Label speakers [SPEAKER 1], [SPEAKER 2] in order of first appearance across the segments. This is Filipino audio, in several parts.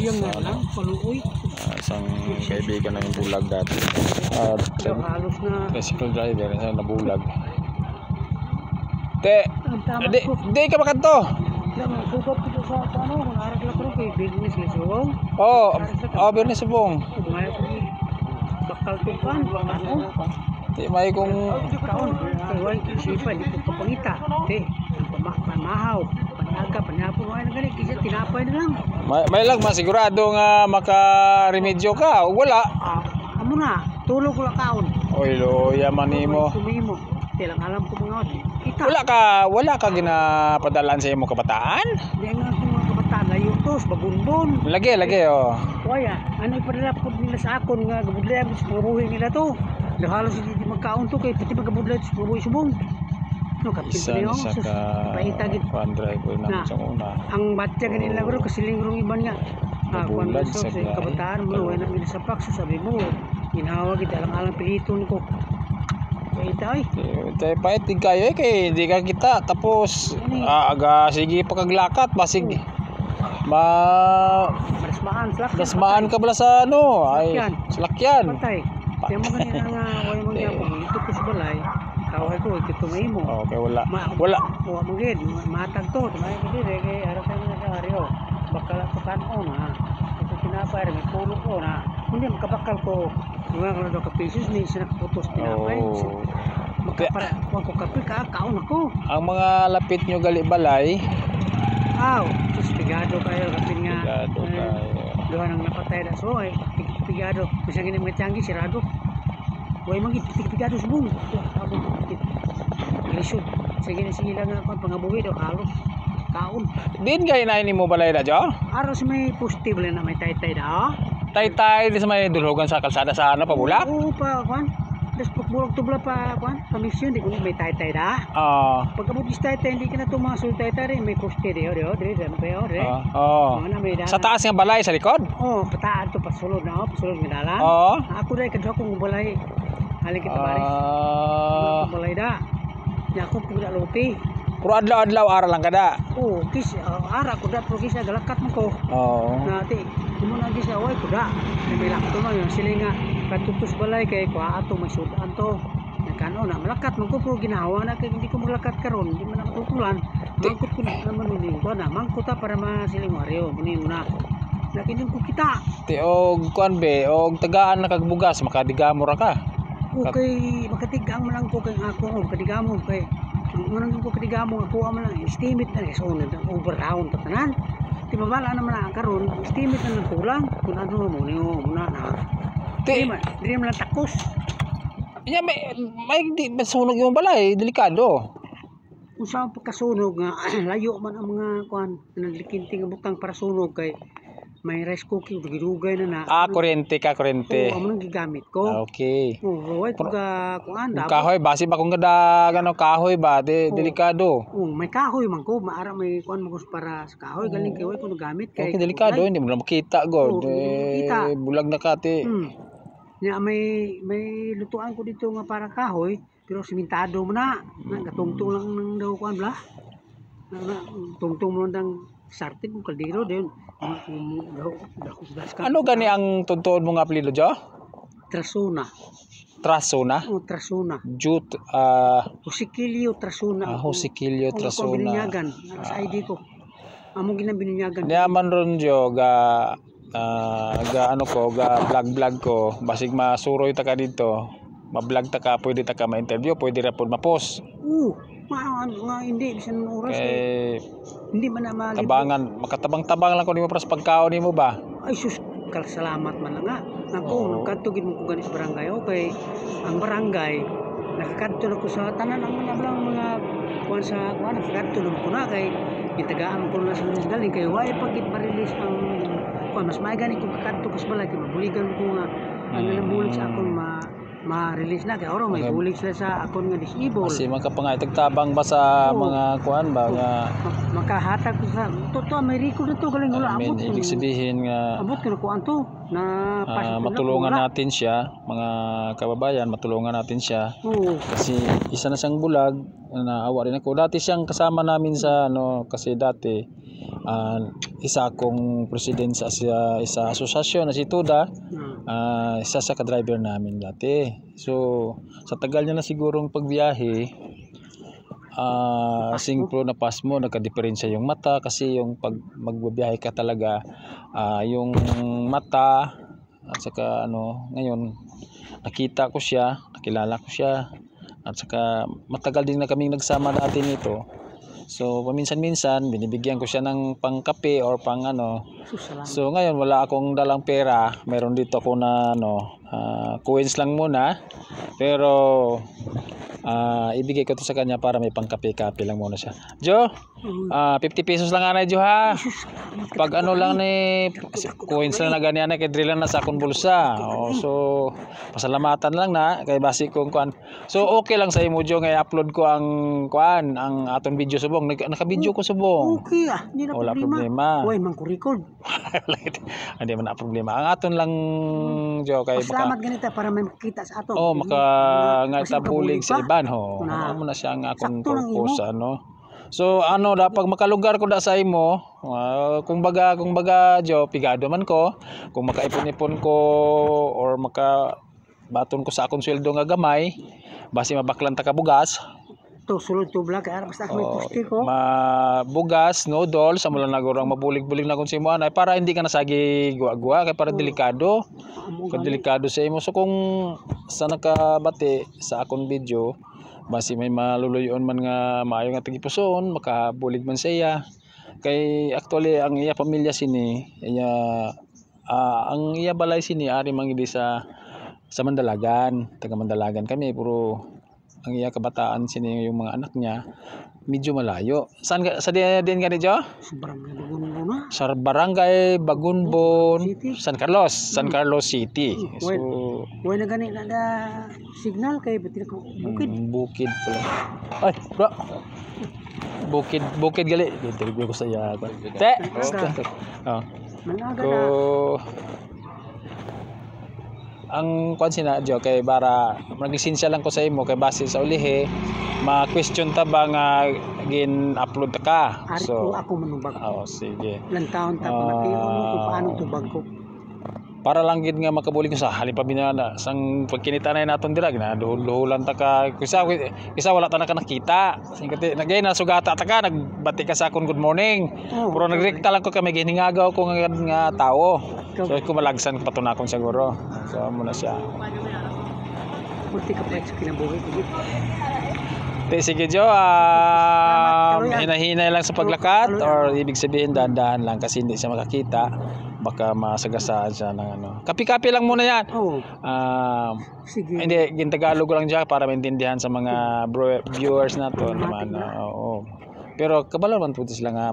[SPEAKER 1] Yung nga lang, paluoy.
[SPEAKER 2] Isang kaibigan ng bulag dati.
[SPEAKER 1] Halos na.
[SPEAKER 2] Bicycle driver, isang nabulag. Di ka makanto.
[SPEAKER 1] Sugot ko sa ano, kung arak lang ko kay business ni Subong.
[SPEAKER 2] Business Subong.
[SPEAKER 1] May bakal tukan, ano?
[SPEAKER 2] Di may kung
[SPEAKER 1] kaon, kay sipa di ko kapangita. Pamahaw, panaga, panapon ay nagani kasi tinapay na lang.
[SPEAKER 2] May lang masigurado nga maka-remedyo ka. Wala.
[SPEAKER 1] Amo na, tulog lang kaon.
[SPEAKER 2] Oy lo, yaman nimo.
[SPEAKER 1] Tumimo. Tilang alam ko mga kita.
[SPEAKER 2] Wala ka ginapadalan sa imong kabataan?
[SPEAKER 1] Di nga ako mga kabataan layo to, babunbon.
[SPEAKER 2] Lagi oh.
[SPEAKER 1] Waya, ano ipadala po nila sa akon nga gabudlay ang subuhin nila to. Halos hindi magkaon to kay pati magabudlay to subuhin subong. No, kapit pa niyo
[SPEAKER 2] Isa ka drive ko na sa una.
[SPEAKER 1] Ang batya ganila bro kasi lingrong iban nga.
[SPEAKER 2] Bulag sa
[SPEAKER 1] kabataan mo wala nang sa pakso sabi mo. Ginhawa kita alang piliton ko.
[SPEAKER 2] Tay pait din kayo kay hindi ka kita tapos aga sige pagaglakat basig dasmaan ka bala sa ano ay salakyan
[SPEAKER 1] patay kaya mo ganyan nga way mo gyapon ito ko sa balay kaway ko ito may mo
[SPEAKER 2] okay wala
[SPEAKER 1] mo gid matag to may dire kay ara sa mga karyo bakal to kanon ha ito tinapay may pulo ko na hindi makabakal ko mga kalado ka pieces ni sinakaputos tinapay para ko kape kaon ako
[SPEAKER 2] ang mga lapit nyo gali balay
[SPEAKER 1] pigado kayo kapin nga doon ang napatay na so ay pigado kasi gini mga tiyanggi sirado way magit pigado subong lisod sige lang ang pangabuhi do halos kaon
[SPEAKER 2] din kay na mo balay da jo
[SPEAKER 1] aros may posible na may taytay da
[SPEAKER 2] taytay di sa may dulhogan sa kalsada sa ano pa bulak
[SPEAKER 1] pa kwan des pagburog tubla pa kwan pamisyon di kun may taytay da pagabot is taytay hindi ka na tumasul taytay may poste de dire sa taas nga balay sa likod pataan to pasulod na pasulod nga dalan ako dai kadto kong balay halin kita baris balay da nya ako pugda lupi
[SPEAKER 2] puro adlaw ara lang kada
[SPEAKER 1] kis ara ko da pro kis galakat mo ko nati mo na gis away ko da may lakto man yung silinga katutus balay kay ko ato may sudan to nakano na malakat man ko pro ginawa na kay hindi ko malakat karon hindi man matutulan mangkot ko naman ni ko na mangkot para masiling waryo muni muna lakin ko kita
[SPEAKER 2] ti og kuan be og tagaan na kagbugas makadigamo ra ka
[SPEAKER 1] okay makatigang man lang ko kay ako kadigamo kay nang ko kadigamo ako man lang estimate na so na overround tanan di mabala naman ang karon estimate na lang kulang kun ano mo niyo muna na di man lang takos
[SPEAKER 2] may di masunog yung balay delikado
[SPEAKER 1] kung saan pagkasunog nga layo man ang mga kuan naglikinting ang butang para sunog kay may rice cooking dugay na
[SPEAKER 2] kuryente
[SPEAKER 1] amo nang gigamit ko
[SPEAKER 2] okay
[SPEAKER 1] way pagka kuan dapat
[SPEAKER 2] kahoy basi ba kung gada gano kahoy ba delikado
[SPEAKER 1] may kahoy man ko maara may kuan mo para sa kahoy galing kay way kuno gamit kay
[SPEAKER 2] delikado hindi mo na makita god bulag na kati
[SPEAKER 1] nya may lutuan ko dito nga para kahoy pero simentado mo na gatungtong lang nang daw kuan bla tungtong mo nang sartin kung kaldero din
[SPEAKER 2] ano gani ang tuntuon mo nga apelyido jo
[SPEAKER 1] Trasuna
[SPEAKER 2] Trasuna Jut
[SPEAKER 1] Josikilio Trasuna
[SPEAKER 2] Josikilio Trasuna
[SPEAKER 1] bininyagan sa ID ko amo ginabininyagan
[SPEAKER 2] niyaman ron jo ga ano ko ga vlog ko basig masuroy ta ka dito ma-vlog ta ka pwede ta ka ma-interview pwede ra pud ma-post
[SPEAKER 1] nga hindi bisan oras hindi man na
[SPEAKER 2] tabangan makatabang-tabang lang ko nimo para sa pagkaon nimo ba
[SPEAKER 1] ay sus salamat man lang nga nako kadtugid mo ko ganis barangay okay ang barangay nakakadto na ko sa tanan ang mga kuan sa kuan nakakadto na ko na kay itagaan ko na sa galing kay way pagit ma-release ang kuan mas may gani ko kadto ko sa balay kay mabuligan ko nga ang nabulig sa akon ma-release na kay oro may bulig sila sa akon nga disable
[SPEAKER 2] kasi makapangaytag tabang ba sa mga kuan ba nga
[SPEAKER 1] makahatag ko sa totoo may record na to galing wala abot
[SPEAKER 2] ibig sabihin nga
[SPEAKER 1] abot ko na kuan to na
[SPEAKER 2] matulungan natin siya mga kababayan matulungan natin siya kasi isa na siyang bulag naawa rin ako dati siyang kasama namin sa ano kasi dati isa akong president sa isa asosasyon na si Tuda. Isa sa ka-driver namin dati. So sa tagal niya na sigurong pagbiyahe, singpro na pass mo, nagka-diferensya yung mata kasi yung pag magbibiyahe ka talaga, yung mata at saka ngayon nakita ko siya, nakilala ko siya, at saka matagal din na kaming nagsama dati nito. So paminsan-minsan binibigyan ko siya ng pangkape or pang So ngayon wala akong dalang pera. Meron dito ako na coins lang muna. Pero ibigay ko to sa kanya para may pangkape-kape lang muna siya. Jo, 50 pesos lang anay Jo ha. Pag lang ni coins lang na ganyan kay drill lang na sa akong bulsa. So pasalamatan lang na kay basi kong kuan. So okay lang sa imo Jo nga i-upload ko ang kuan, ang aton video subong. Naka-video ko subong.
[SPEAKER 1] Okay hindi na
[SPEAKER 2] wala
[SPEAKER 1] problema. Uy, man ko record.
[SPEAKER 2] Hindi man na problema. Ang aton lang Jo kay
[SPEAKER 1] salamat ganita para may makita sa aton.
[SPEAKER 2] Nga tabulig sa iban ho. Amo na siya ang akong purpose So dapat makalugar ko da sa imo. Kung baga Jo, pigado man ko. Kung makaipon-ipon ko or baton ko sa akong sweldo nga gamay, basi mabaklan ta ka bugas.
[SPEAKER 1] To sulod to vlog basta may poste ko.
[SPEAKER 2] Bugas, noodles, amo lang nagurang mabulig-bulig na kun si mo anay para hindi ka nasagi guwa-guwa kay para delikado. Delikado sa imo. So kung sa nakabati sa akong video, basi may maluluyon man nga maayo nga tagipuson, makabulig man sa iya. Kay actually ang iya pamilya sini, ang iya balay sini ari mangidi sa Mandalagan, taga Mandalagan kami, puro ang iya kabataan sini yung mga anak niya medyo malayo. Sa din gani Jo? Sa Barangay Bagunbon, San Carlos City. So
[SPEAKER 1] na gani na signal kay betil ko
[SPEAKER 2] bukid pala. Ay, bro. Bukid gali. Interview ko sa iya. Te. Ang konsina Jo kay para magisensya lang ko sa imo kay base sa ulihi ma-question ta ba nga gin-upload ta ka.
[SPEAKER 1] So ako manubag.
[SPEAKER 2] Sige.
[SPEAKER 1] Ilang taon ta pamatiyon kung paano tubag ko.
[SPEAKER 2] Para lang gid nga makabulig ko sa halin pa binana sang pagkinita na naton dira ginaduhol-duhulan ta ka kisa wala ta nakita. Singkati nagay na sugata ta ka nagbati ka sa akong good morning. Pero nagrekta lang ko kami ginhingagaw ko nga tao. So ko malagsan ko patunakon siguro. So amo na siya.
[SPEAKER 1] Puti ka pa sa kinabuhi ko.
[SPEAKER 2] Sige Jo, hinahinay lang sa paglakat or ibig sabihin dahan-dahan lang kasi hindi siya makakita. Baka masagasaan siya ng Kapi-kapi lang muna yan.
[SPEAKER 1] Sige.
[SPEAKER 2] Hindi, gintagalog lang dyan para maintindihan sa mga viewers natin naman. Pero kabalo man po sila nga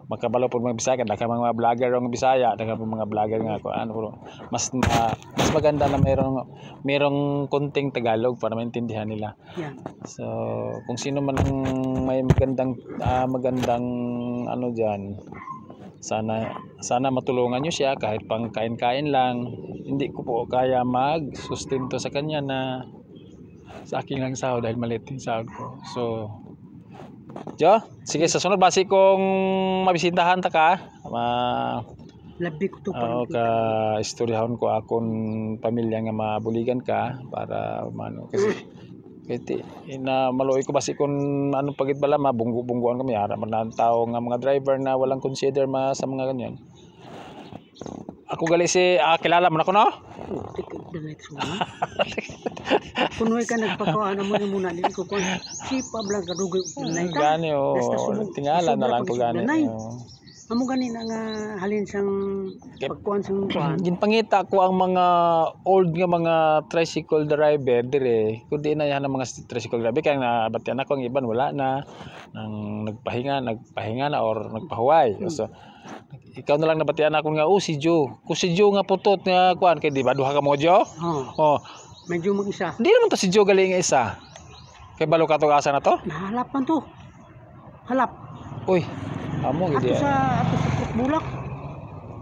[SPEAKER 2] makabalo po mga Bisaya, daka mga vlogger ng Bisaya, daka mga vlogger nga mas maganda na mayroong konting Tagalog para maintindihan nila.
[SPEAKER 1] Yeah.
[SPEAKER 2] So, kung sino man ang may magandang diyan, sana matulungan niyo siya kahit pang kain-kain lang. Hindi ko po kaya mag-sustento sa kanya na sa akin lang sahod dahil maliit yung sahod ko. So, Jo, sige sa sunod basi kong mabisitahan ta ka.
[SPEAKER 1] Labi ko to
[SPEAKER 2] istoryahan ko akong pamilya nga mabuligan ka para kasi ina maluoy ko basi kun anong pagit bala mabunggo-bungguan kami ara man tao nga mga driver na walang consider sa mga ganyan. Ako gali kilala mo na ko no?
[SPEAKER 1] Kunoy ka nagpakaano mo muna din ko kun si Pablo kadugay unay ta.
[SPEAKER 2] Gani tingala na lang ko gani.
[SPEAKER 1] Amo gani na nga halin sang pagkuan sang kuan.
[SPEAKER 2] Ginpangita ko ang mga old nga mga tricycle driver dire. Kundi na yan ang mga tricycle driver kaya nabatian ako ang iban wala na nang nagpahinga na or nagpahuway. So ikaw na lang nabatian ako nga si Joe. Kung si Joe nga putot nga kuan kay di ba duha ka mo Joe?
[SPEAKER 1] Medyo mag-isa.
[SPEAKER 2] Di naman to si Joe galing nga isa. Kay balo ka to asa na to?
[SPEAKER 1] Nahalap man to. Halap.
[SPEAKER 2] Uy, amo gid.
[SPEAKER 1] Ato sa bulak.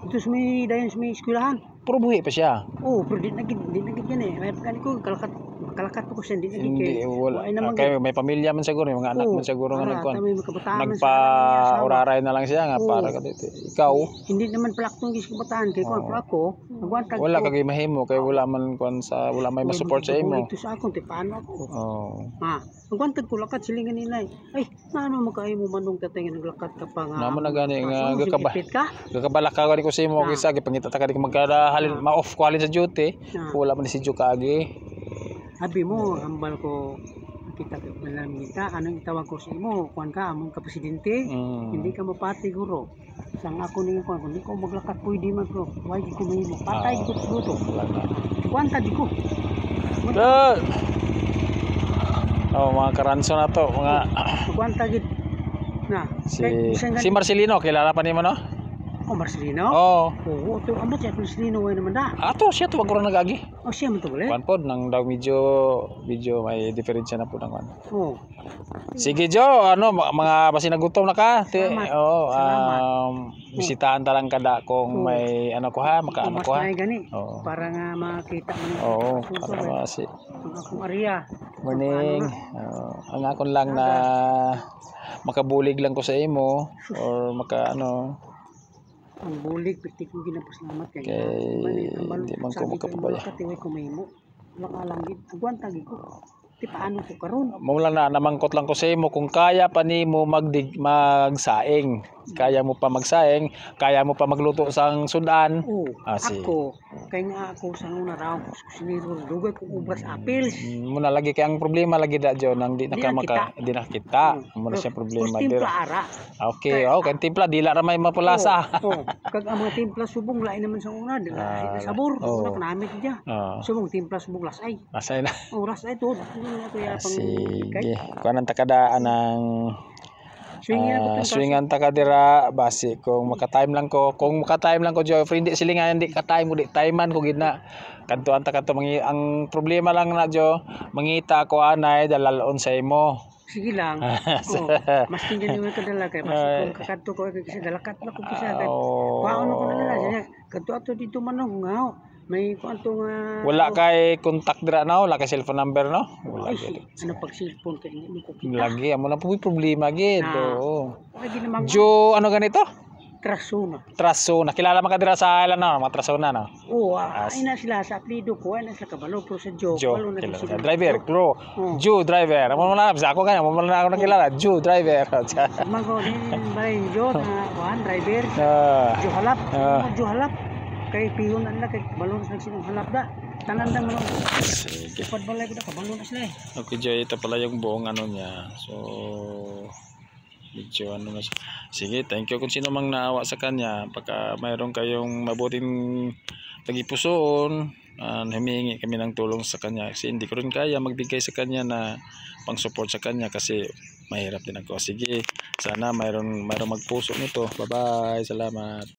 [SPEAKER 1] Ito sa may dayon sa may eskwelahan.
[SPEAKER 2] Pero buhi pa siya.
[SPEAKER 1] Pero di nagid gani. May gani ko kalakat makalakat ko siya hindi
[SPEAKER 2] Hindi, wala.
[SPEAKER 1] Wala naman
[SPEAKER 2] Kaya may pamilya man siguro, may mga anak man siguro nga nagkuhan. Nagpa-uraray na lang siya nga para ka dito. Ikaw,
[SPEAKER 1] Hindi naman pala akong gis kabataan kay kon ako, nagwantag
[SPEAKER 2] wala kagay mahimo kay wala man kuan sa wala may masupport sa imo.
[SPEAKER 1] Ito sa akong ti paano ako.
[SPEAKER 2] Oh.
[SPEAKER 1] Nagwantag ko lakat silingan nila. Ay, ano makaimo manong tatay nga naglakat ka pa nga.
[SPEAKER 2] Namo na gani nga
[SPEAKER 1] gakapit ka.
[SPEAKER 2] gakabalak ka gani ko sa imo kaysa gipangita ta kani magkada halin ma-off ko halin sa duty. Wala man si Joe kaagi.
[SPEAKER 1] Abi mo, hambal ko kita ka malamita, anong itawag ko sa imo, kuan ka, among ka presidente, hindi ka mapati guro. Sang ako ning kuan, hindi ko maglakat pwede man bro. Why di ko mahimo? Patay ko sa luto. Kuanta di ko.
[SPEAKER 2] Oh, mga karanso na to, mga
[SPEAKER 1] Kuanta gid. Na,
[SPEAKER 2] si Marcelino kilala pa nimo no?
[SPEAKER 1] Oh, Marcelino?
[SPEAKER 2] Oo.
[SPEAKER 1] Oo, to ambot siya Marcelino way naman da.
[SPEAKER 2] Ato siya to wag nagagi.
[SPEAKER 1] Oh, siya man to bale.
[SPEAKER 2] Kuan pod nang daw medyo may diferensya na po nang kuan.
[SPEAKER 1] Oh.
[SPEAKER 2] Sige Jo, ano mga basi nagutom na ka. Oo, bisitahan ta lang kada kung may ano ko ha, makaano ko ha.
[SPEAKER 1] Gani.
[SPEAKER 2] Oo.
[SPEAKER 1] Para nga makita mo.
[SPEAKER 2] Oo, para si
[SPEAKER 1] akong area.
[SPEAKER 2] Morning. Ang akon lang na makabulig lang ko sa imo or maka ano
[SPEAKER 1] ang bulig piti ko ginapasalamat kay
[SPEAKER 2] hindi man ko makapabaya
[SPEAKER 1] katiway ko mahimo wala lang gid agwanta gid ko ti paano ko karon
[SPEAKER 2] mula na namangkot lang ko sa imo kung kaya pa nimo magsaing kaya mo pa magsaing kaya mo pa magluto sang sudan
[SPEAKER 1] ako kay nga ako sa una raw siniro dugay ko ubras apils
[SPEAKER 2] muna lagi kay ang problema lagi da jo nang di nakita muna siya problema dira okay kay timpla dila ra may mapulasa
[SPEAKER 1] kag ang mga timpla subong lain naman sa una dila sabor una kanami dia subong timpla subong lasay
[SPEAKER 2] na
[SPEAKER 1] lasay to
[SPEAKER 2] sige kuan ta kadaan ng swingan ta kadira basi kung maka-time lang ko Joy hindi silingan hindi ka-time di timean ko gid na kadtuan ta kadto ang problema lang na Jo mangita ko anay dalalon sa imo
[SPEAKER 1] sige lang mas tingin mo kadala kay mas kung kakadto ko kasi dalakat na ko kisa kay paano ko na siya kadto ato dito manong ngaw may kwanto nga
[SPEAKER 2] wala kay contact dira no wala kay cellphone number no wala
[SPEAKER 1] gid ano pag cellphone kay hindi ko kita
[SPEAKER 2] lagi amo na po problema gid
[SPEAKER 1] Jo
[SPEAKER 2] ano ganito Trasona kilala man ka dira sa island no mga Trasona no
[SPEAKER 1] ay na sila sa apelyido ko ay na sila kabalo pero sa Jo
[SPEAKER 2] na sila driver crew Jo driver amo na ako kanya amo na ako nakilala Jo driver
[SPEAKER 1] mago din bay Jo na one driver Jo halap kay pihon na kay balon sa sinong halap da tanan da mo ipad balay ko da balon na sila
[SPEAKER 2] okay Jo ito pala yung buong ano niya so medyo ano na siya. Sige thank you kung sino mang naawa sa kanya pagka mayroon kayong mabuting tagipusoon humihingi kami ng tulong sa kanya kasi hindi ko rin kaya magbigay sa kanya na pang support sa kanya kasi mahirap din ako sige sana mayroong magpuso nito bye bye salamat.